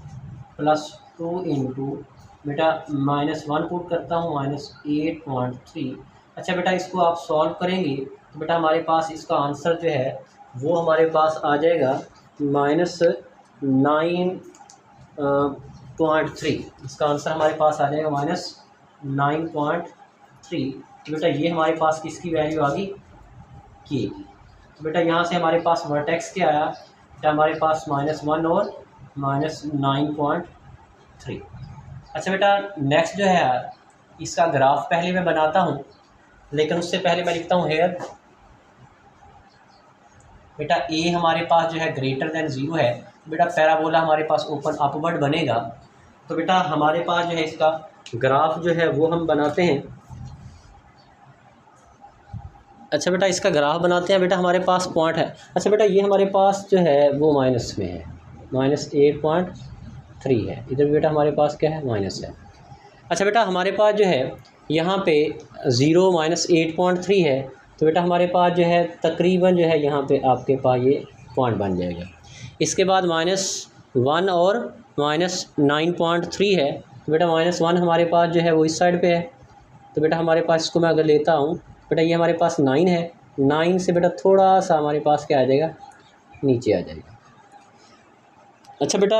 प्लस 2 इंटू बेटा -1 पुट करता हूँ -8.3। अच्छा बेटा इसको आप सॉल्व करेंगे तो बेटा हमारे पास इसका आंसर जो है वो हमारे पास आ जाएगा -9.3। इसका आंसर हमारे पास आ जाएगा -9.3। तो बेटा ये हमारे पास किसकी वैल्यू आ गई, के की। तो बेटा यहाँ से हमारे पास वर्टेक्स क्या आया, बेटा हमारे पास -1 और -9.3। अच्छा बेटा नेक्स्ट जो है इसका ग्राफ पहले मैं बनाता हूँ, लेकिन उससे पहले मैं लिखता हूँ हेयर बेटा ए हमारे पास जो है ग्रेटर देन 0 है। बेटा पैराबोला हमारे पास ओपन अपवर्ड बनेगा। तो बेटा हमारे पास जो है इसका ग्राफ जो है वो हम बनाते हैं। अच्छा बेटा इसका ग्राफ बनाते हैं। बेटा हमारे पास पॉइंट है, अच्छा बेटा ये हमारे पास जो है वो माइनस में है, -8.3 है। इधर बेटा हमारे पास क्या है, माइनस है। अच्छा बेटा हमारे पास जो है यहाँ पे 0 -8.3 है। तो बेटा हमारे पास जो है तकरीबन जो है यहाँ पे आपके पास ये पॉइंट बन जाएगा। इसके बाद -1 और -9.3 है। तो बेटा -1 हमारे पास जो है वो इस साइड पे है। तो बेटा हमारे पास इसको मैं अगर लेता हूँ, बेटा ये हमारे पास 9 है। 9 से बेटा थोड़ा सा हमारे पास क्या आ जाएगा, नीचे आ जाएगा। अच्छा बेटा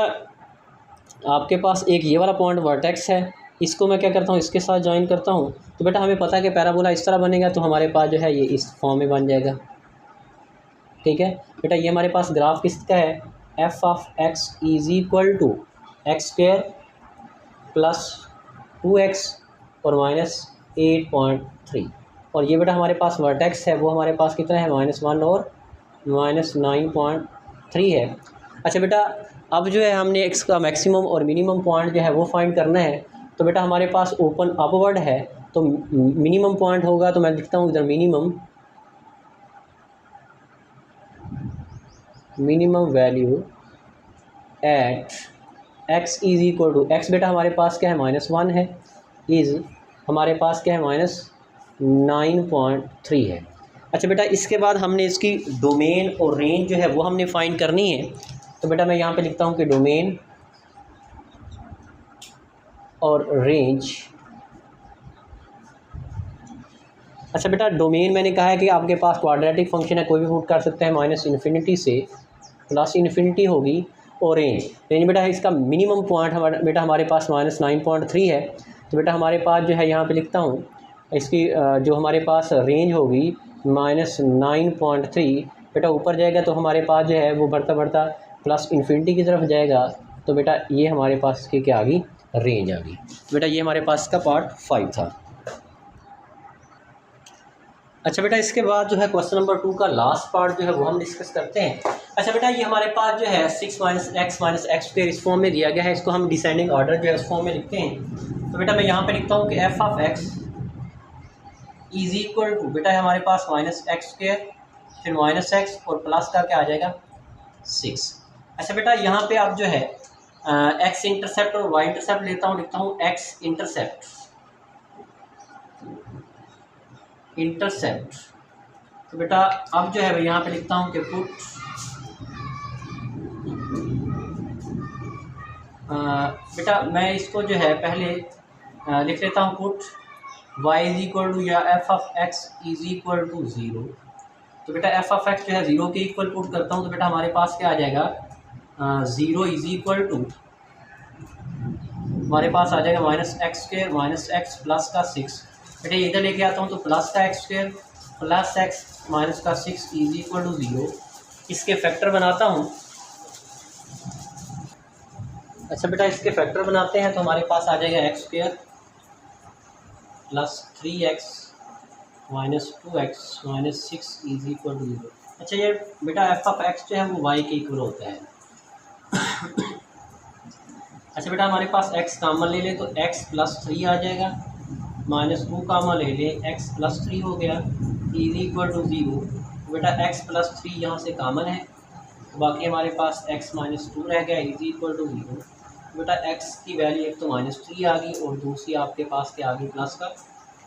आपके पास एक ये वाला पॉइंट वर्टेक्स है, इसको मैं क्या करता हूँ, इसके साथ ज्वाइन करता हूँ। तो बेटा हमें पता है कि पैराबोला इस तरह बनेगा, तो हमारे पास जो है ये इस फॉर्म में बन जाएगा। ठीक है बेटा ये हमारे पास ग्राफ किसका है, f of x is equal to x² plus 2x और -8.3। और ये बेटा हमारे पास वर्टेक्स है, वो हमारे पास कितना है, -1 और -9.3 है। अच्छा बेटा अब जो है हमने x का मैक्सिमम और मिनिमम पॉइंट जो है वो फाइंड करना है। तो बेटा हमारे पास ओपन अपवर्ड है, तो मिनिमम पॉइंट होगा, तो मैं लिखता हूँ इधर minimum value at x is equal to x। बेटा हमारे पास क्या है, -1 है, इज़ हमारे पास क्या है, -9.3 है। अच्छा बेटा इसके बाद हमने इसकी डोमेन और रेंज जो है वो हमने फाइंड करनी है। तो बेटा मैं यहाँ पे लिखता हूँ कि डोमेन और रेंज। अच्छा बेटा डोमेन मैंने कहा है कि आपके पास क्वाड्रेटिक फंक्शन है, कोई भी पुट कर सकते हैं, -∞ से +∞ होगी। और रेंज बेटा है इसका मिनिमम पॉइंट बेटा हमारे पास -9.3 है। तो बेटा हमारे पास जो है यहाँ पे लिखता हूँ इसकी जो हमारे पास रेंज होगी -9.3। बेटा ऊपर जाएगा तो हमारे पास जो है वो बढ़ता बढ़ता +∞ की तरफ जाएगा। तो बेटा ये हमारे पास इसकी क्या आ गई, रेंज आ गई। बेटा ये हमारे पास का पार्ट 5 था। अच्छा बेटा इसके बाद जो है क्वेश्चन नंबर 2 का लास्ट पार्ट जो है वो हम डिस्कस करते हैं। अच्छा बेटा ये हमारे पास जो है 6 - x - x² इस फॉर्म में दिया गया है, इसको हम डिसेंडिंग ऑर्डर जो है उस फॉर्म में लिखते हैं। तो बेटा मैं यहाँ पे लिखता हूँ कि f of x is equal to बेटा हमारे पास -x² फिर -x और प्लस का क्या आ जाएगा 6। अच्छा बेटा यहाँ पे आप जो है x इंटरसेप्ट और y इंटरसेप्ट लेता हूँ, लिखता हूँ x इंटरसेप्ट तो बेटा अब जो है यहाँ पे लिखता हूँ कि पुट बेटा मैं इसको जो है पहले लिख लेता हूँ put y is equal to या f of x is equal to 0। तो बेटा f ऑफ x जो है 0 के इक्वल पुट करता हूँ। तो बेटा हमारे पास क्या आ जाएगा, 0 इज इक्वल टू हमारे पास आ जाएगा -x² -x प्लस का 6। बेटा इधर लेके आता हूँ तो प्लस का x² प्लस x माइनस का 6 इज इक्वल टू 0। इसके फैक्टर बनाता हूँ। अच्छा बेटा इसके फैक्टर बनाते हैं तो हमारे पास आ जाएगा x² plus 3x minus 2x minus 6 is equal to 0। अच्छा ये बेटा एफ ऑफ एक्स जो है वो वाई के इक्वल होता है। अच्छा बेटा हमारे पास एक्स कामन ले ले तो एक्स प्लस 3 आ जाएगा, -2 कामन ले ले एक्स प्लस 3 हो गया, इज इक्वल टू 0। बेटा एक्स प्लस 3 यहाँ से कामन है, बाकी हमारे पास x -2 रह गया, इज इक्वल टू 0। बेटा x की वैल्यू एक तो -3 आ गई और दूसरी आपके पास क्या आ गई, प्लस का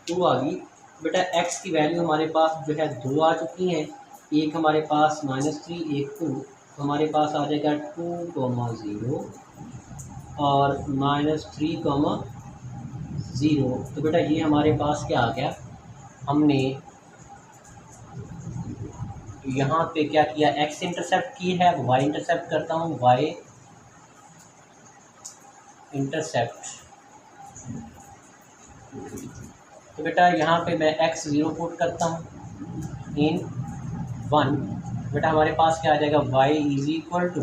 2 आ गई। बेटा x की वैल्यू हमारे पास जो है 2 आ चुकी हैं, एक हमारे पास -3 एक 2, तो हमारे पास आ जाएगा 2, 0 और -3, 0। तो बेटा ये हमारे पास क्या आ गया, हमने यहाँ पे क्या किया, x इंटरसेप्ट की है, y इंटरसेप्ट करता हूँ, y इंटरसेप्ट। तो बेटा यहाँ पे मैं x 0 पुट करता हूँ इन 1। बेटा हमारे पास क्या आ जाएगा, y इज इक्वल टू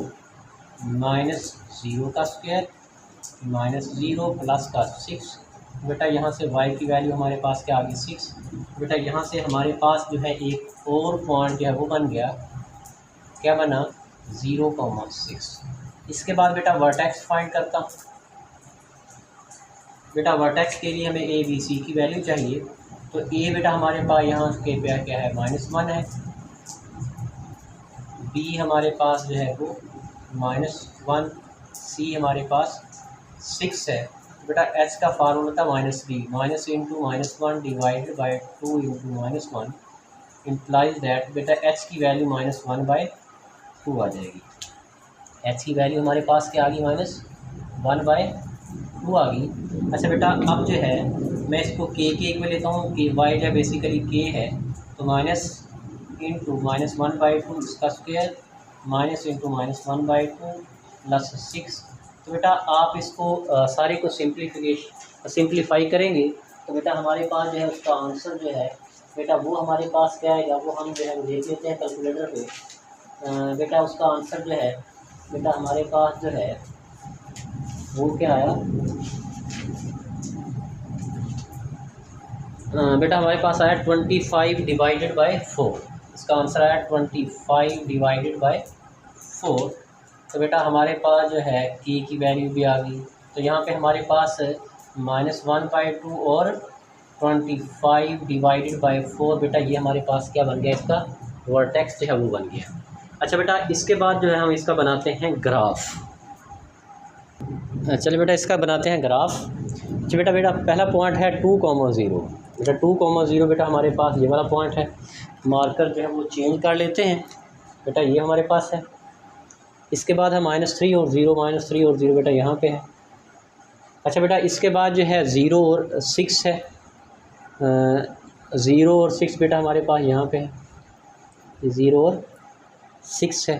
-0 का स्क्वायर -0 प्लस का 6। बेटा यहाँ से y की वैल्यू हमारे पास क्या आ गई, 6। बेटा यहाँ से हमारे पास जो है एक और पॉइंट जो है वो बन गया, क्या बना, 0,6। इसके बाद बेटा वर्टेक्स फाइंड करता हूँ। बेटा वर्टेक्स के लिए हमें ए बी सी की वैल्यू चाहिए, तो ए बेटा हमारे पास यहाँ के पे क्या है, -1 है, बी हमारे पास जो है वो -1, सी हमारे पास 6 है। बेटा एच का फार्मूला था -3, minus into -1 divided by 2 into -1 implies that बेटा एच की वैल्यू -1/2 आ जाएगी। एच की वैल्यू हमारे पास क्या आ गई, -1/2 आ गई। अच्छा बेटा अब जो है मैं इसको के में लेता हूँ, कि वाई जो बेसिकली के है, तो माइनस इंटू -1/2 इसका स्क्वायर माइनस इंटू -1/2 प्लस 6। तो बेटा आप इसको सारे को सिंप्लीफाई करेंगे तो बेटा हमारे पास जो है उसका आंसर जो है बेटा वो हमारे पास क्या आएगा, वो हम जो है देख लेते हैं कैलकुलेटर पे। बेटा उसका आंसर जो है बेटा हमारे पास जो है वो क्या आया, बेटा हमारे पास आया 25 डिवाइडेड बाय 4। इसका आंसर आया 25 डिवाइडेड बाय 4। तो बेटा हमारे पास जो है के की वैल्यू भी आ गई, तो यहाँ पे हमारे पास -1/2 और 25 डिवाइडेड बाय 4। बेटा ये हमारे पास क्या बन गया, इसका वर्टेक्स जो है वो बन गया। अच्छा बेटा इसके बाद जो है हम इसका बनाते हैं ग्राफ। चलिए बेटा इसका बनाते हैं ग्राफ। अच्छा बेटा पहला पॉइंट है 2,0। बेटा 2,0 बेटा हमारे पास ये वाला पॉइंट है, मार्कर जो है वो चेंज कर लेते हैं। बेटा ये हमारे पास है, इसके बाद है -3 और 0, -3 और 0 बेटा यहाँ पे है। अच्छा बेटा इसके बाद जो है 0 और 6 है, 0 और 6 बेटा हमारे पास यहाँ पे है, 0 और 6 है।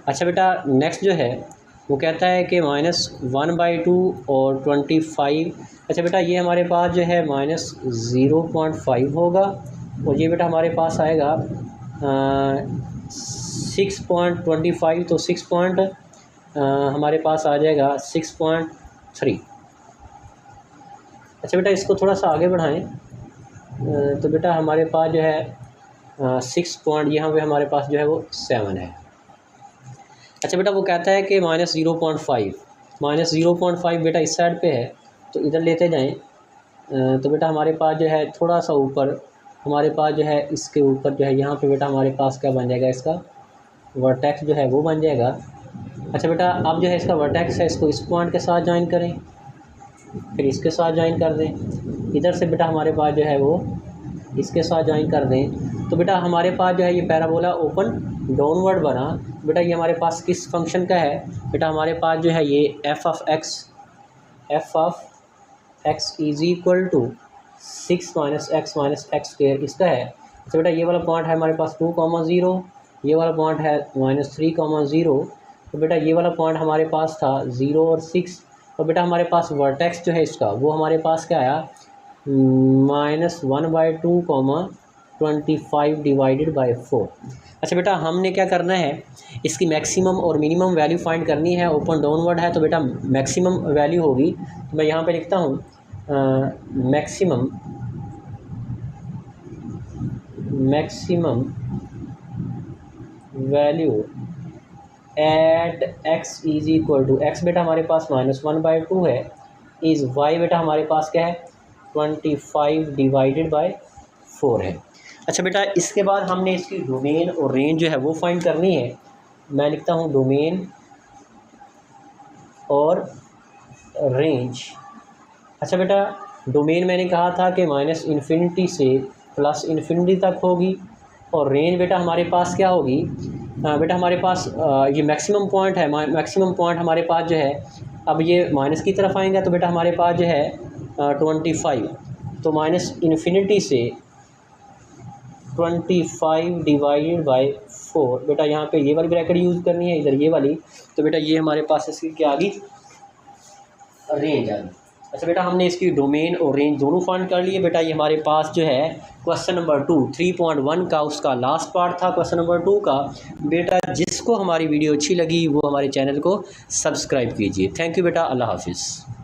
अच्छा बेटा नेक्स्ट जो है वो कहता है कि -1/2 और 25। अच्छा बेटा ये हमारे पास जो है -0.5 होगा, और ये बेटा हमारे पास आएगा 6.25, तो 6 हमारे पास आ जाएगा 6.3। अच्छा बेटा इसको थोड़ा सा आगे बढ़ाएं, तो बेटा हमारे पास जो है 6 पॉइंट यहाँ पे हमारे पास जो है वो 7 है। अच्छा बेटा वो कहता है कि -0.5 बेटा इस साइड पे है, तो इधर लेते जाएं। तो बेटा हमारे पास जो है थोड़ा सा ऊपर हमारे पास जो है इसके ऊपर जो है यहाँ पे बेटा हमारे पास क्या बन जाएगा, इसका वर्टेक्स जो है वो बन जाएगा। अच्छा बेटा अब जो है इसका वर्टेक्स है, इसको इस पॉइंट के साथ ज्वाइन करें, फिर इसके साथ ज्वाइन कर दें, इधर से बेटा हमारे पास जो है वो इसके साथ ज्वाइन कर दें। तो बेटा हमारे पास जो है ये पैराबोला ओपन डाउनवर्ड बना। बेटा ये हमारे पास किस फंक्शन का है, बेटा हमारे पास जो है ये f of x is equal to 6 - x - x² इसका है। तो बेटा ये वाला पॉइंट है हमारे पास 2,0, ये वाला पॉइंट है -3,0। तो बेटा ये वाला पॉइंट हमारे पास था 0 और 6, और बेटा हमारे पास वर्टेक्स जो है इसका वो हमारे पास क्या आया, -1/2, 25 डिवाइडेड बाय 4। अच्छा बेटा हमने क्या करना है, इसकी मैक्सिमम और मिनिमम वैल्यू फाइंड करनी है। ओपन डाउनवर्ड है तो बेटा मैक्सिमम वैल्यू होगी, तो मैं यहाँ पे लिखता हूँ maximum value at x is equal to x बेटा हमारे पास -1/2 है, इज़ वाई बेटा हमारे पास क्या है 25 डिवाइडेड बाय 4 है। अच्छा बेटा इसके बाद हमने इसकी डोमेन और रेंज जो है वो फाइंड करनी है। मैं लिखता हूँ डोमेन और रेंज। अच्छा बेटा डोमेन मैंने कहा था कि -∞ से +∞ तक होगी, और रेंज बेटा हमारे पास क्या होगी, बेटा हमारे पास ये मैक्सिमम पॉइंट है, मैक्सिमम पॉइंट हमारे पास जो है, अब ये माइनस की तरफ आएंगे तो बेटा हमारे पास जो है 25, तो -∞ से 25 डिवाइडेड बाय 4, बेटा यहाँ पे ये वाली ब्रैकेट यूज़ करनी है, इधर ये वाली, तो बेटा ये हमारे पास इसकी क्या आ गई, रेंज आ गई। अच्छा बेटा हमने इसकी डोमेन और रेंज दोनों फाइंड कर लिए। बेटा ये हमारे पास जो है क्वेश्चन नंबर 2 3.1 का उसका लास्ट पार्ट था क्वेश्चन नंबर 2 का। बेटा जिसको हमारी वीडियो अच्छी लगी वो हमारे चैनल को सब्सक्राइब कीजिए। थैंक यू बेटा, अल्लाह हाफिज़।